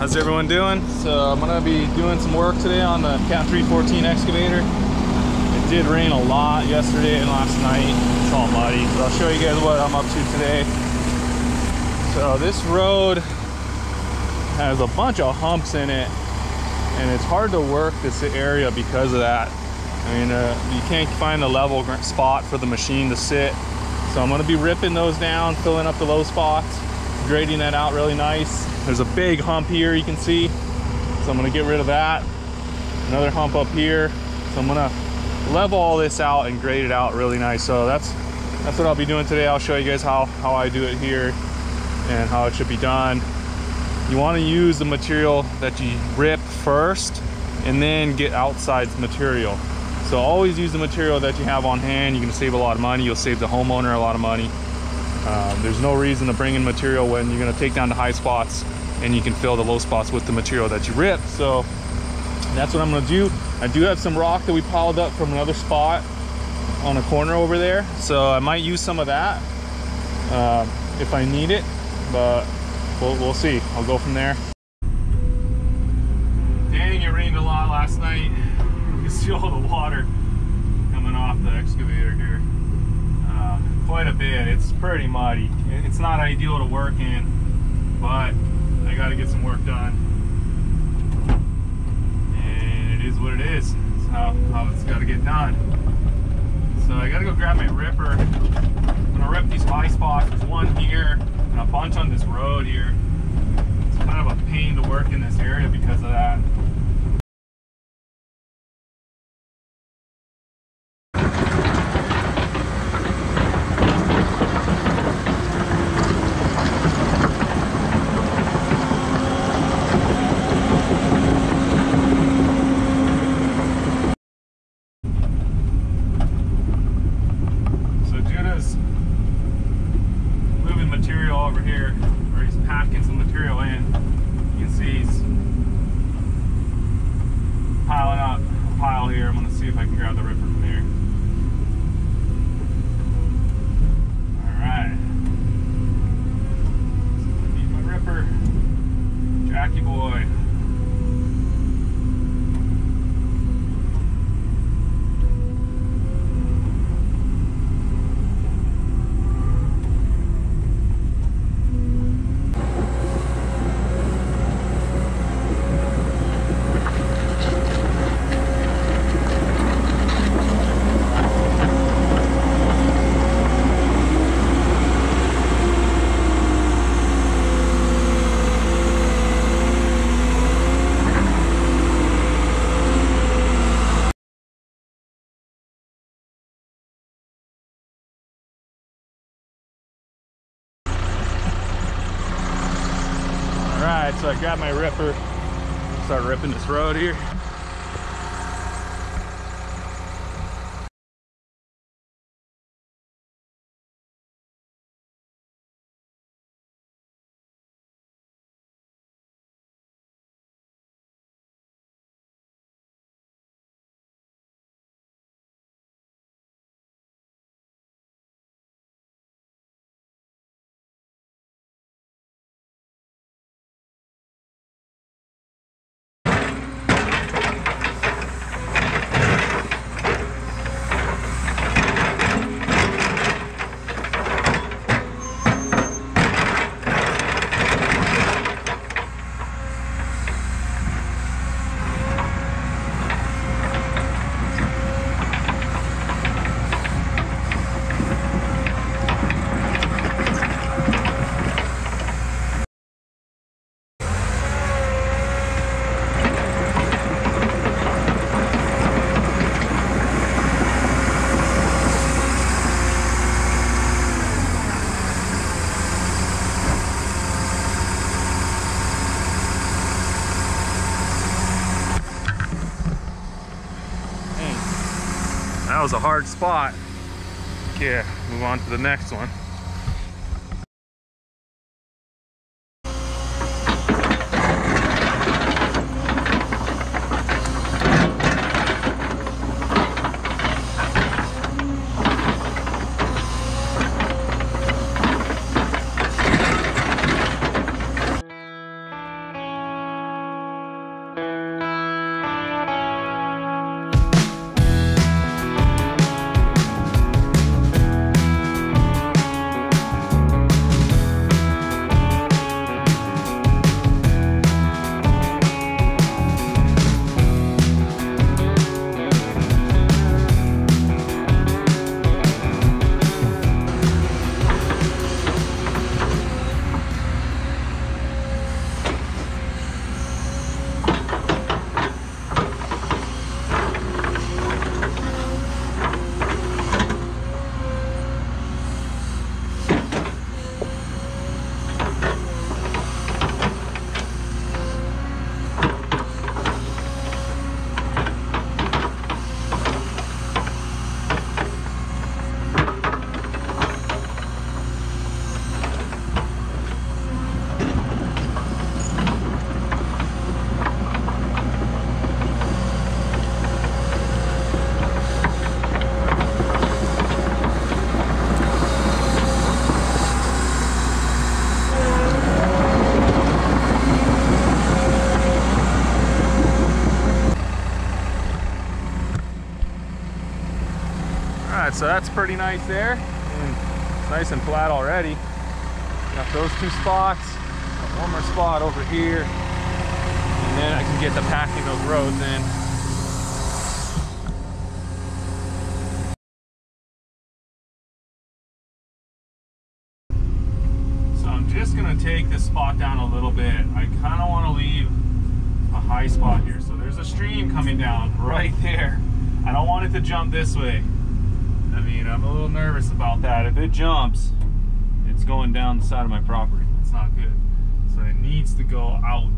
How's everyone doing? So I'm gonna be doing some work today on the Cat 314 excavator. It did rain a lot yesterday and last night. It's all muddy, but I'll show you guys what I'm up to today. So this road has a bunch of humps in it, and it's hard to work this area because of that. I mean, you can't find the level spot for the machine to sit. So I'm gonna be ripping those down, filling up the low spots, grading that out really nice. There's a big hump here you can see, so I'm gonna get rid of that. Another hump up here, so I'm gonna level all this out and grade it out really nice. So that's what I'll be doing today. I'll show you guys how I do it here and how it should be done. You want to use the material that you rip first and then get outside material. So always use the material that you have on hand. You can save a lot of money. You'll save the homeowner a lot of money. There's no reason to bring in material when you're going to take down the high spots and you can fill the low spots with the material that you rip. So that's what I'm going to do. I do have some rock that we piled up from another spot on a corner over there, so I might use some of that if I need it, but we'll see. I'll go from there. Dang, it rained a lot last night. You can see all the water coming off the excavator here. Quite a bit. It's pretty muddy. It's not ideal to work in, but I got to get some work done. And it is what it is. It's how it's got to get done. So I got to go grab my ripper. I'm going to rip these high spots. There's one here and a bunch on this road here. It's kind of a pain to work in this area because of that. Over here, where he's packing some material in. You can see he's piling up a pile here. I'm going to see if I can grab the ripper from here. Alright. So I need my ripper. Jackie boy. Alright, so I grabbed my ripper, start ripping this road here. That was a hard spot. Okay, move on to the next one. right, so that's pretty nice there. And it's nice and flat already. Got those two spots. Got one more spot over here. And then I can get to packing those roads in. Just gonna take this spot down a little bit. I kind of want to leave a high spot here. So there's a stream coming down right there. I don't want it to jump this way. I mean, I'm a little nervous about that. If it jumps, it's going down the side of my property. It's not good. So it needs to go out.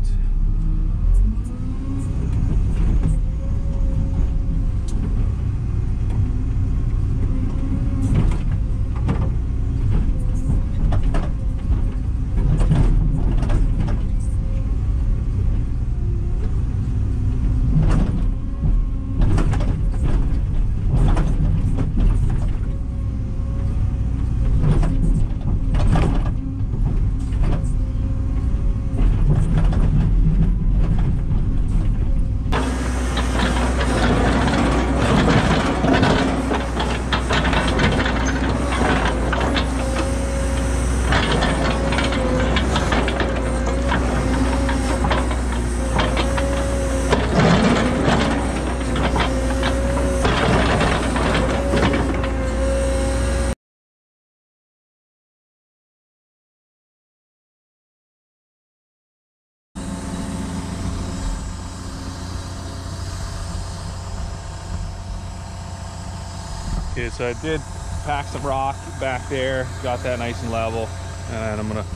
Okay, so I did pack some rock back there, got that nice and level, and I'm gonna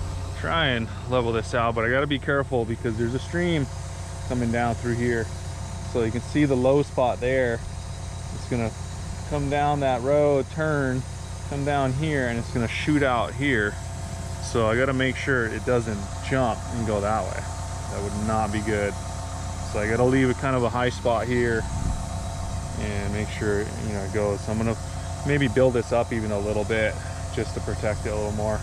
try and level this out, but I gotta be careful because there's a stream coming down through here. So you can see the low spot there. It's gonna come down that road, turn, come down here, and it's gonna shoot out here. So I gotta make sure it doesn't jump and go that way. That would not be good. So I gotta leave it kind of a high spot here and make sure, you know, it goes. So I'm gonna maybe build this up even a little bit just to protect it a little more.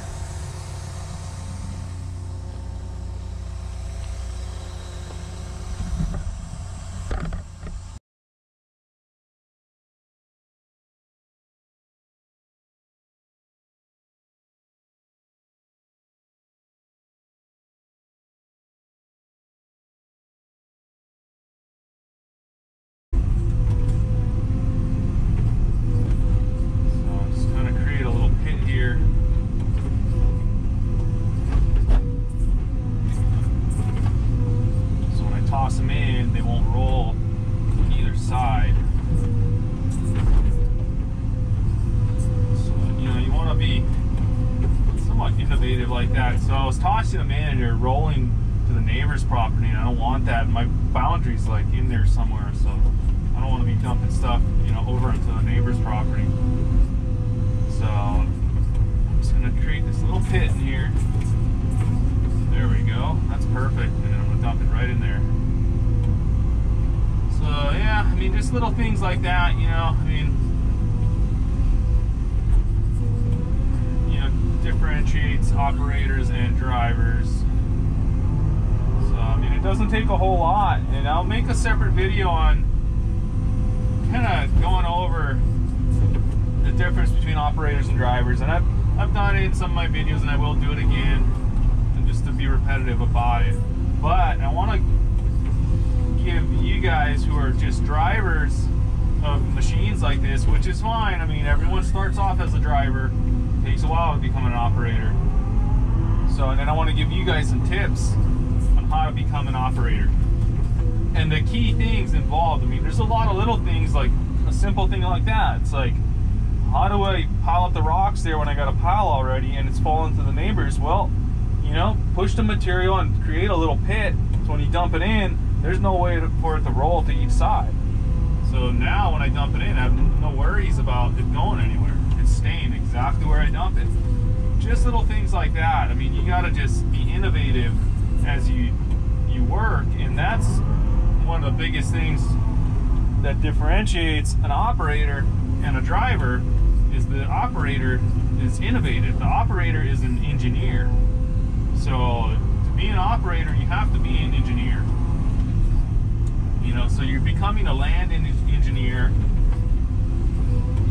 Like that. So I was tossing a manager rolling to the neighbor's property, and I don't want that. My boundary's like in there somewhere, so I don't want to be dumping stuff, you know, over into the neighbor's property. So I'm just gonna create this little pit in here. There we go. That's perfect. And then I'm gonna dump it right in there. So yeah, I mean, just little things like that, you know. I mean, differentiates operators and drivers. So I mean, it doesn't take a whole lot, and I'll make a separate video on kind of going over the difference between operators and drivers, and I've done it in some of my videos, and I will do it again, and just to be repetitive about it. But I want to give you guys who are just drivers of machines like this, which is fine. I mean, everyone starts off as a driver. Takes a while to become an operator. So, and then I want to give you guys some tips on how to become an operator. And the key things involved, I mean, there's a lot of little things, like a simple thing like that. It's like, how do I pile up the rocks there when I got a pile already and it's falling to the neighbors? Well, you know, push the material and create a little pit, so when you dump it in, there's no way for it to roll to each side. So now when I dump it in, I have no worries about it going anywhere. It's staying exactly where I dump it. Just little things like that. I mean, you gotta just be innovative as you work, and that's one of the biggest things that differentiates an operator and a driver. Is the operator is innovative. The operator is an engineer. So to be an operator, you have to be an engineer. You know, so you're becoming a land engineer.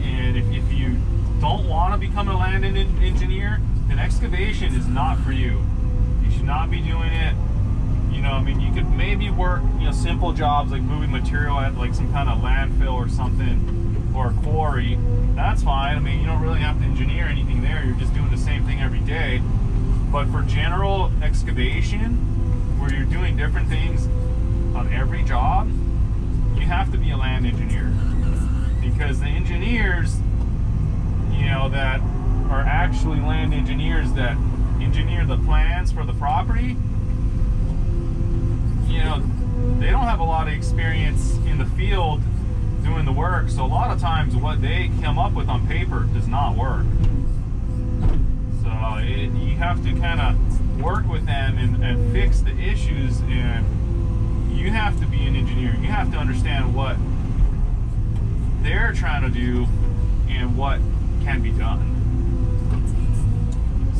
And if you don't want to become a land engineer, then excavation is not for you. You should not be doing it. You know, I mean, you could maybe work, you know, simple jobs like moving material at like some kind of landfill or something, or a quarry. That's fine. I mean, you don't really have to engineer anything there. You're just doing the same thing every day. But for general excavation, where you're doing different things on every job, you have to be a land engineer. Because the engineers, you know, that are actually land engineers that engineer the plans for the property, you know, they don't have a lot of experience in the field doing the work. So a lot of times what they come up with on paper does not work. So you have to kind of work with them and fix the issues, and you have to be an engineer. You have to understand what they're trying to do and what can be done.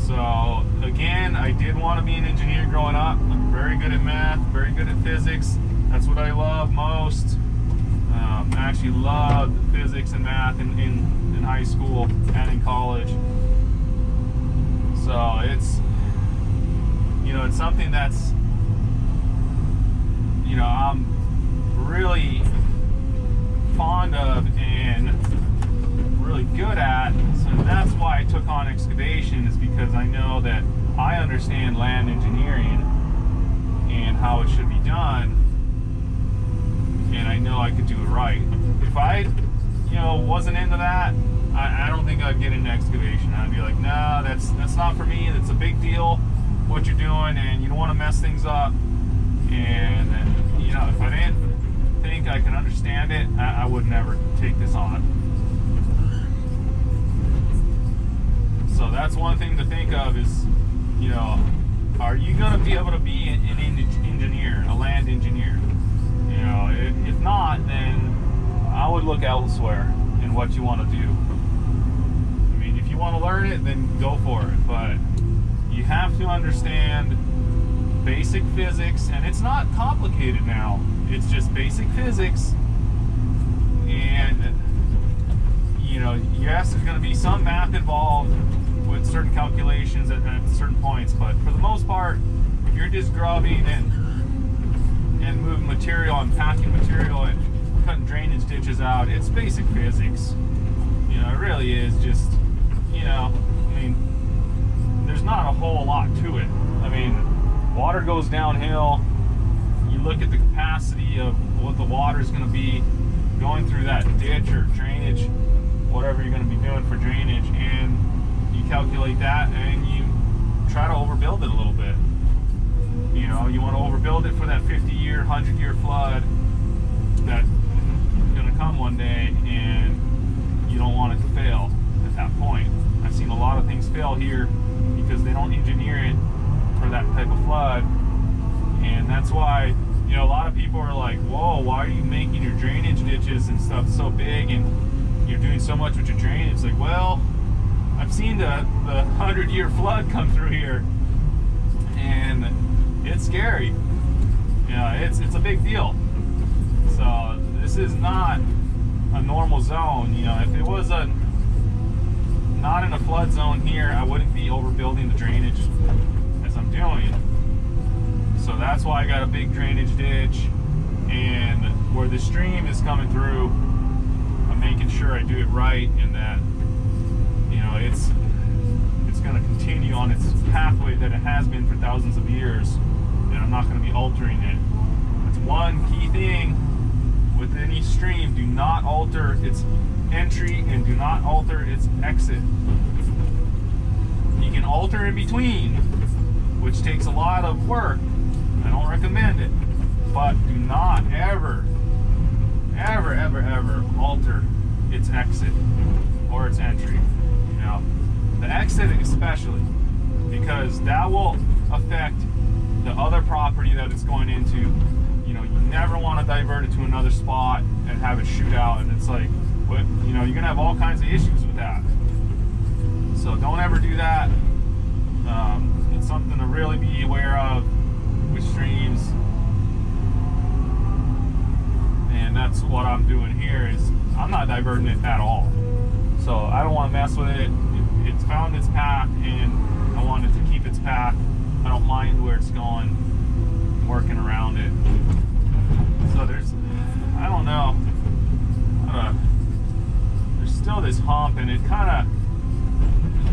So again, I did want to be an engineer growing up. I'm very good at math, very good at physics. That's what I love most. I actually loved physics and math in high school and in college. So it's, you know, it's something that's, you know, I'm really fond of and really good at. So that's why I took on excavation, is because I know that I understand land engineering and how it should be done, and I know I could do it right. If I, you know, wasn't into that, I don't think I'd get into excavation. I'd be like, nah, that's not for me. That's a big deal what you're doing, and you don't want to mess things up. And you know, if I didn't think I can understand it, I would never take this on. So that's one thing to think of is, you know, are you going to be able to be an engineer, a land engineer? You know, if not, then I would look elsewhere in what you want to do. I mean, if you want to learn it, then go for it. But you have to understand basic physics, and it's not complicated now. It's just basic physics. And, you know, yes, there's going to be some math involved with certain calculations at certain points, but for the most part, if you're just grubbing and moving material and packing material and cutting drainage ditches out, it's basic physics. You know, it really is just, you know, I mean, there's not a whole lot to it. I mean, water goes downhill. You look at the capacity of what the water is going to be going through that ditch or drainage, whatever you're going to be doing for drainage, and you calculate that and you try to overbuild it a little bit. You know, you want to overbuild it for that 50-year, 100-year flood that's going to come one day, and you don't want it to fail at that point. I've seen a lot of things fail here because they don't engineer it for that type of flood, and that's why, you know, a lot of people are like, whoa, why are you making your drainage ditches and stuff so big and you're doing so much with your drainage? It's like, well, I've seen the 100-year flood come through here, and it's scary. You know, it's a big deal. So this is not a normal zone. You know, if it was not in a flood zone here, I wouldn't be overbuilding the drainage as I'm doing. So that's why I got a big drainage ditch, and where the stream is coming through, I'm making sure I do it right, and that, you know, it's going to continue on its pathway that it has been for thousands of years, and I'm not going to be altering it. That's one key thing with any stream: do not alter its entry and do not alter its exit. You can alter in between, which takes a lot of work. I don't recommend it, but do not ever alter its exit or its entry. You know, the exit especially, because that will affect the other property that it's going into. You know, you never want to divert it to another spot and have it shoot out, and it's like, what, you know, you're gonna have all kinds of issues with that. So don't ever do that. It's something to really be aware of with streams, and that's what I'm doing here. Is I'm not diverting it at all. So I don't want to mess with it. It's found its path, and I want it to keep its path. I don't mind where it's going. I'm working around it. So there's, I don't know. There's still this hump, and it kind of,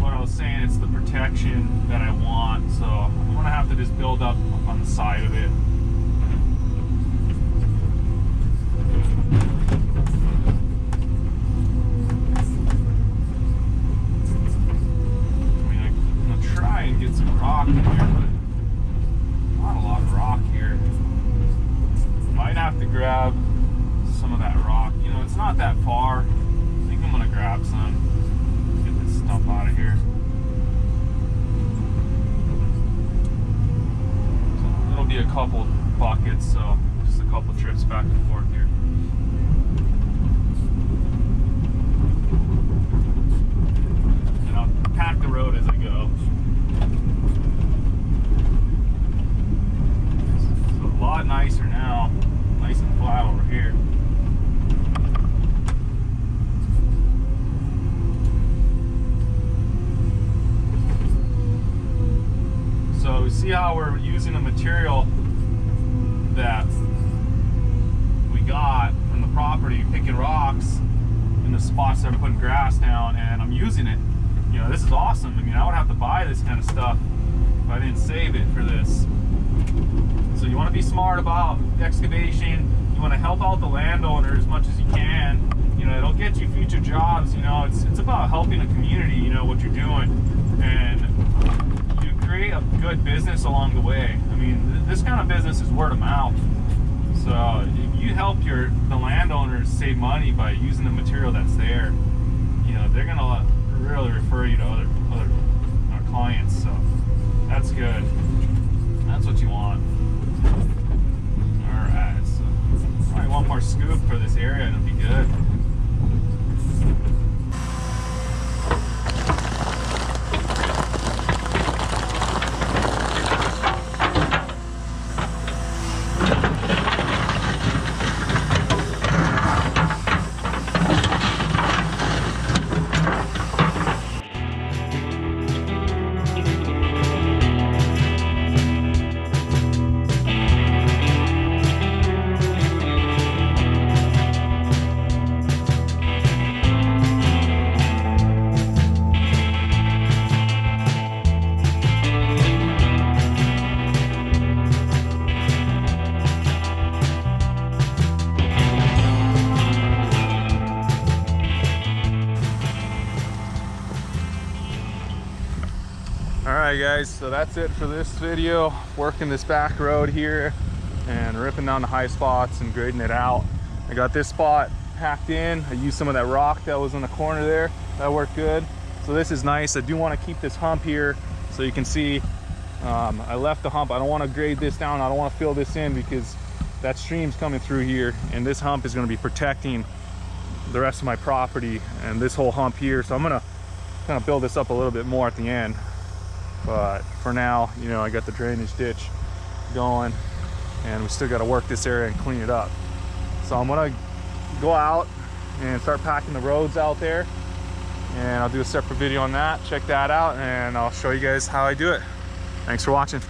what I was saying, it's the protection that I want. So I'm gonna have to just build up on the side of it. Get some rock in here, but not a lot of rock here. Might have to grab some of that rock. You know, it's not that far. I think I'm gonna grab some. Get this stuff out of here. So it'll be a couple buckets, so just a couple trips back and forth here. And I'll pack the road as I go. A lot nicer now, nice and flat over here. So see how we're using the material that we got from the property, picking rocks in the spots that I'm putting grass down, and I'm using it. You know, this is awesome. I mean, I would have to buy this kind of stuff if I didn't save it for this. So you want to be smart about excavation. You want to help out the landowner as much as you can. You know, it'll get you future jobs. You know, it's about helping a community. You know what you're doing, and you create a good business along the way. I mean, this kind of business is word of mouth. So if you help the landowners save money by using the material that's there, you know, they're gonna really refer you to other clients. So that's good. That's what you want. Alright, so probably one more scoop for this area and it'll be good. Alright guys, so that's it for this video. Working this back road here and ripping down the high spots and grading it out. I got this spot hacked in. I used some of that rock that was in the corner there. That worked good. So this is nice. I do want to keep this hump here so you can see I left the hump. I don't want to grade this down. I don't want to fill this in because that stream's coming through here, and this hump is going to be protecting the rest of my property and this whole hump here. So I'm going to kind of build this up a little bit more at the end. But for now, you know, I got the drainage ditch going and we still got to work this area and clean it up. So I'm gonna go out and start packing the roads out there, and I'll do a separate video on that. Check that out and I'll show you guys how I do it. Thanks for watching.